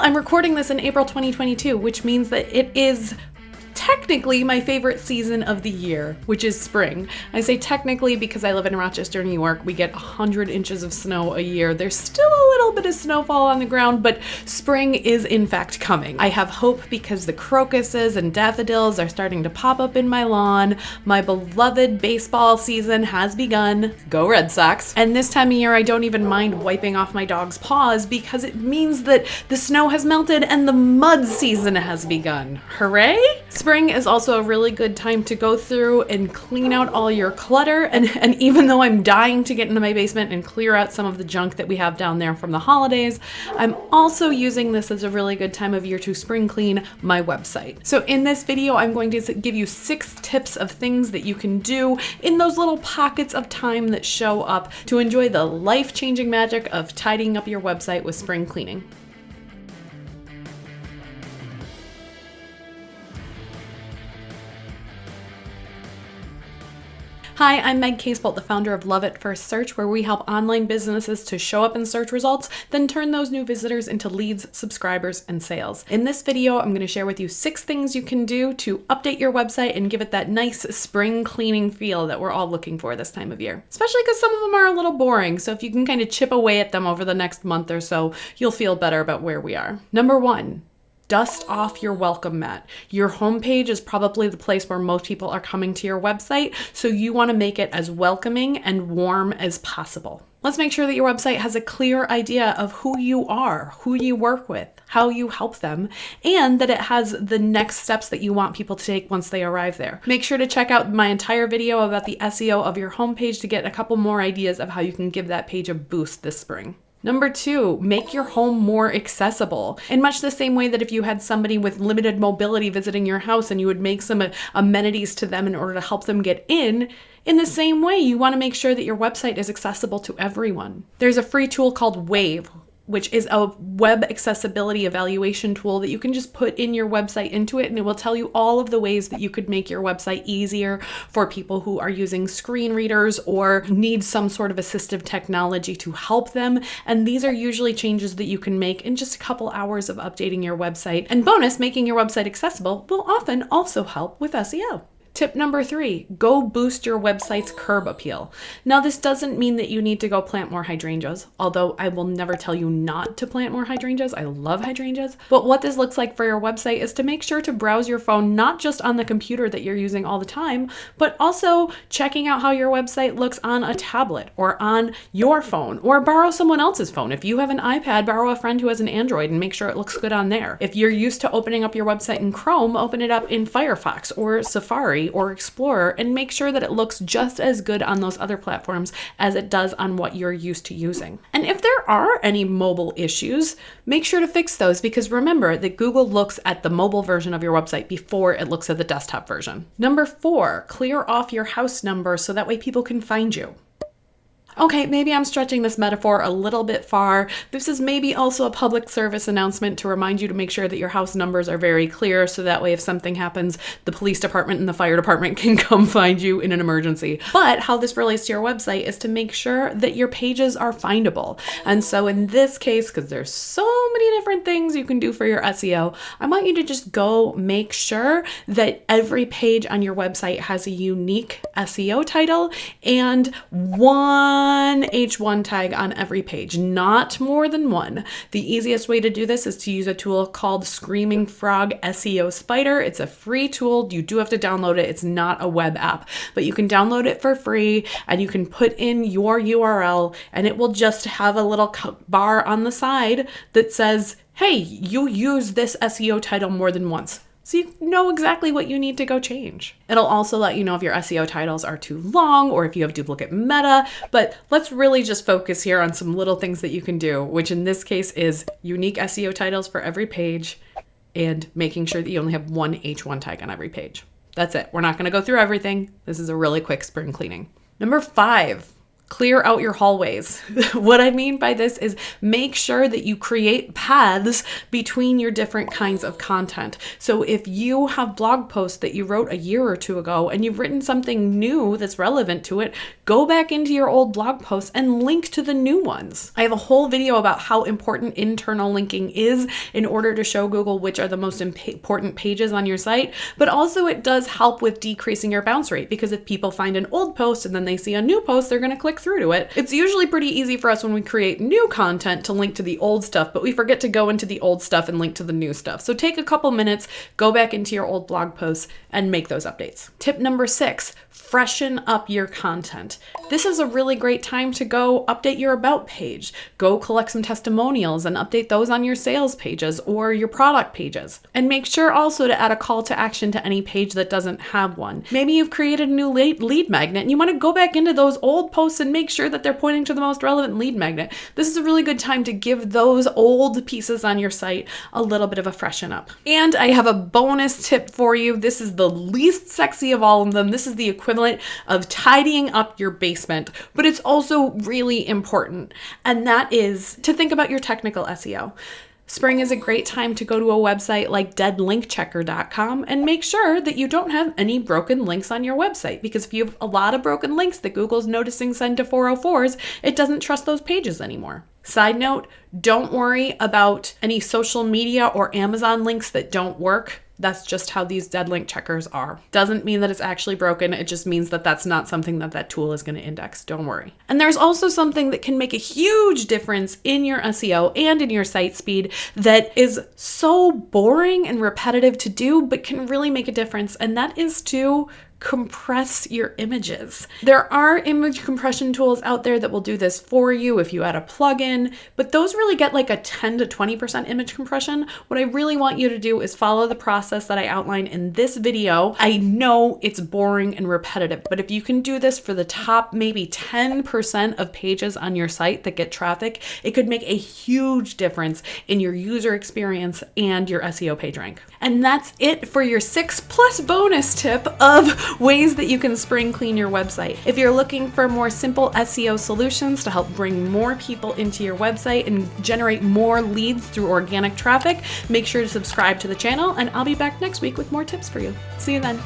I'm recording this in April 2022, which means that it is technically my favorite season of the year, which is spring. I say technically because I live in Rochester, New York. We get 100 inches of snow a year. There's still a little bit of snowfall on the ground, but spring is in fact coming. I have hope because the crocuses and daffodils are starting to pop up in my lawn. My beloved baseball season has begun. Go Red Sox. And this time of year, I don't even mind wiping off my dog's paws because it means that the snow has melted and the mud season has begun. Hooray! Spring is also a really good time to go through and clean out all your clutter. And even though I'm dying to get into my basement and clear out some of the junk that we have down there from the holidays, I'm also using this as a really good time of year to spring clean my website. So in this video, I'm going to give you 6 tips of things that you can do in those little pockets of time that show up to enjoy the life-changing magic of tidying up your website with spring cleaning. Hi, I'm Meg Casebolt, the founder of Love at First Search, where we help online businesses to show up in search results, then turn those new visitors into leads, subscribers, and sales. In this video, I'm going to share with you 6 things you can do to update your website and give it that nice spring cleaning feel that we're all looking for this time of year. Especially because some of them are a little boring, so if you can kind of chip away at them over the next month or so, you'll feel better about where we are. Number 1. Dust off your welcome mat. Your homepage is probably the place where most people are coming to your website, so you want to make it as welcoming and warm as possible. Let's make sure that your website has a clear idea of who you are, who you work with, how you help them, and that it has the next steps that you want people to take once they arrive there. Make sure to check out my entire video about the SEO of your homepage to get a couple more ideas of how you can give that page a boost this spring. Number 2, make your home more accessible. In much the same way that if you had somebody with limited mobility visiting your house and you would make some amenities to them in order to help them get in the same way, you want to make sure that your website is accessible to everyone. There's a free tool called Wave, which is a web accessibility evaluation tool that you can just put in your website into it, and it will tell you all of the ways that you could make your website easier for people who are using screen readers or need some sort of assistive technology to help them. And these are usually changes that you can make in just a couple hours of updating your website. And bonus, making your website accessible will often also help with SEO. Tip number 3, go boost your website's curb appeal. Now, this doesn't mean that you need to go plant more hydrangeas, although I will never tell you not to plant more hydrangeas. I love hydrangeas. But what this looks like for your website is to make sure to browse your phone, not just on the computer that you're using all the time, but also checking out how your website looks on a tablet or on your phone, or borrow someone else's phone. If you have an iPad, borrow a friend who has an Android and make sure it looks good on there. If you're used to opening up your website in Chrome, open it up in Firefox or Safari or Explorer and make sure that it looks just as good on those other platforms as it does on what you're used to using. And if there are any mobile issues, make sure to fix those, because remember that Google looks at the mobile version of your website before it looks at the desktop version. Number 4, clear off your house number so that way people can find you. Okay, maybe I'm stretching this metaphor a little bit far. This is maybe also a public service announcement to remind you to make sure that your house numbers are very clear, so that way if something happens, the police department and the fire department can come find you in an emergency. But how this relates to your website is to make sure that your pages are findable. And so in this case, because there's so many different things you can do for your SEO, I want you to just go make sure that every page on your website has a unique SEO title and one H1 tag on every page, not more than one. The easiest way to do this is to use a tool called Screaming Frog SEO Spider. It's a free tool. You do have to download it. It's not a web app, but you can download it for free and you can put in your URL and it will just have a little bar on the side that says, hey, you use this SEO title more than once. So you know exactly what you need to go change. It'll also let you know if your SEO titles are too long or if you have duplicate meta, but let's really just focus here on some little things that you can do, which in this case is unique SEO titles for every page and making sure that you only have one H1 tag on every page. That's it. We're not going to go through everything. This is a really quick spring cleaning. Number 5, Clear out your hallways. What I mean by this is make sure that you create paths between your different kinds of content. So if you have blog posts that you wrote a year or two ago and you've written something new that's relevant to it, go back into your old blog posts and link to the new ones. I have a whole video about how important internal linking is in order to show Google which are the most important pages on your site, but also it does help with decreasing your bounce rate, because if people find an old post and then they see a new post, they're going to click through to it. It's usually pretty easy for us when we create new content to link to the old stuff, but we forget to go into the old stuff and link to the new stuff. So take a couple minutes, go back into your old blog posts and make those updates. Tip number 6, freshen up your content. This is a really great time to go update your about page. Go collect some testimonials and update those on your sales pages or your product pages. And make sure also to add a call to action to any page that doesn't have one. Maybe you've created a new lead magnet and you want to go back into those old posts and make sure that they're pointing to the most relevant lead magnet. This is a really good time to give those old pieces on your site a little bit of a freshen up. And I have a bonus tip for you. This is the least sexy of all of them. This is the equivalent of tidying up your basement, but it's also really important. And that is to think about your technical SEO. Spring is a great time to go to a website like deadlinkchecker.com and make sure that you don't have any broken links on your website, because if you have a lot of broken links that Google's noticing send to 404s, it doesn't trust those pages anymore. Side note, don't worry about any social media or Amazon links that don't work. That's just how these dead link checkers are. Doesn't mean that it's actually broken. It just means that that's not something that tool is going to index. Don't worry. And there's also something that can make a huge difference in your SEO and in your site speed that is so boring and repetitive to do, but can really make a difference. And that is to compress your images. There are image compression tools out there that will do this for you if you add a plugin, but those really get like a 10 to 20% image compression. What I really want you to do is follow the process that I outlined in this video. I know it's boring and repetitive, but if you can do this for the top maybe 10% of pages on your site that get traffic, it could make a huge difference in your user experience and your SEO page rank. And that's it for your 6+ bonus tip of ways that you can spring clean your website. If you're looking for more simple SEO solutions to help bring more people into your website and generate more leads through organic traffic, make sure to subscribe to the channel, and I'll be back next week with more tips for you. See you then.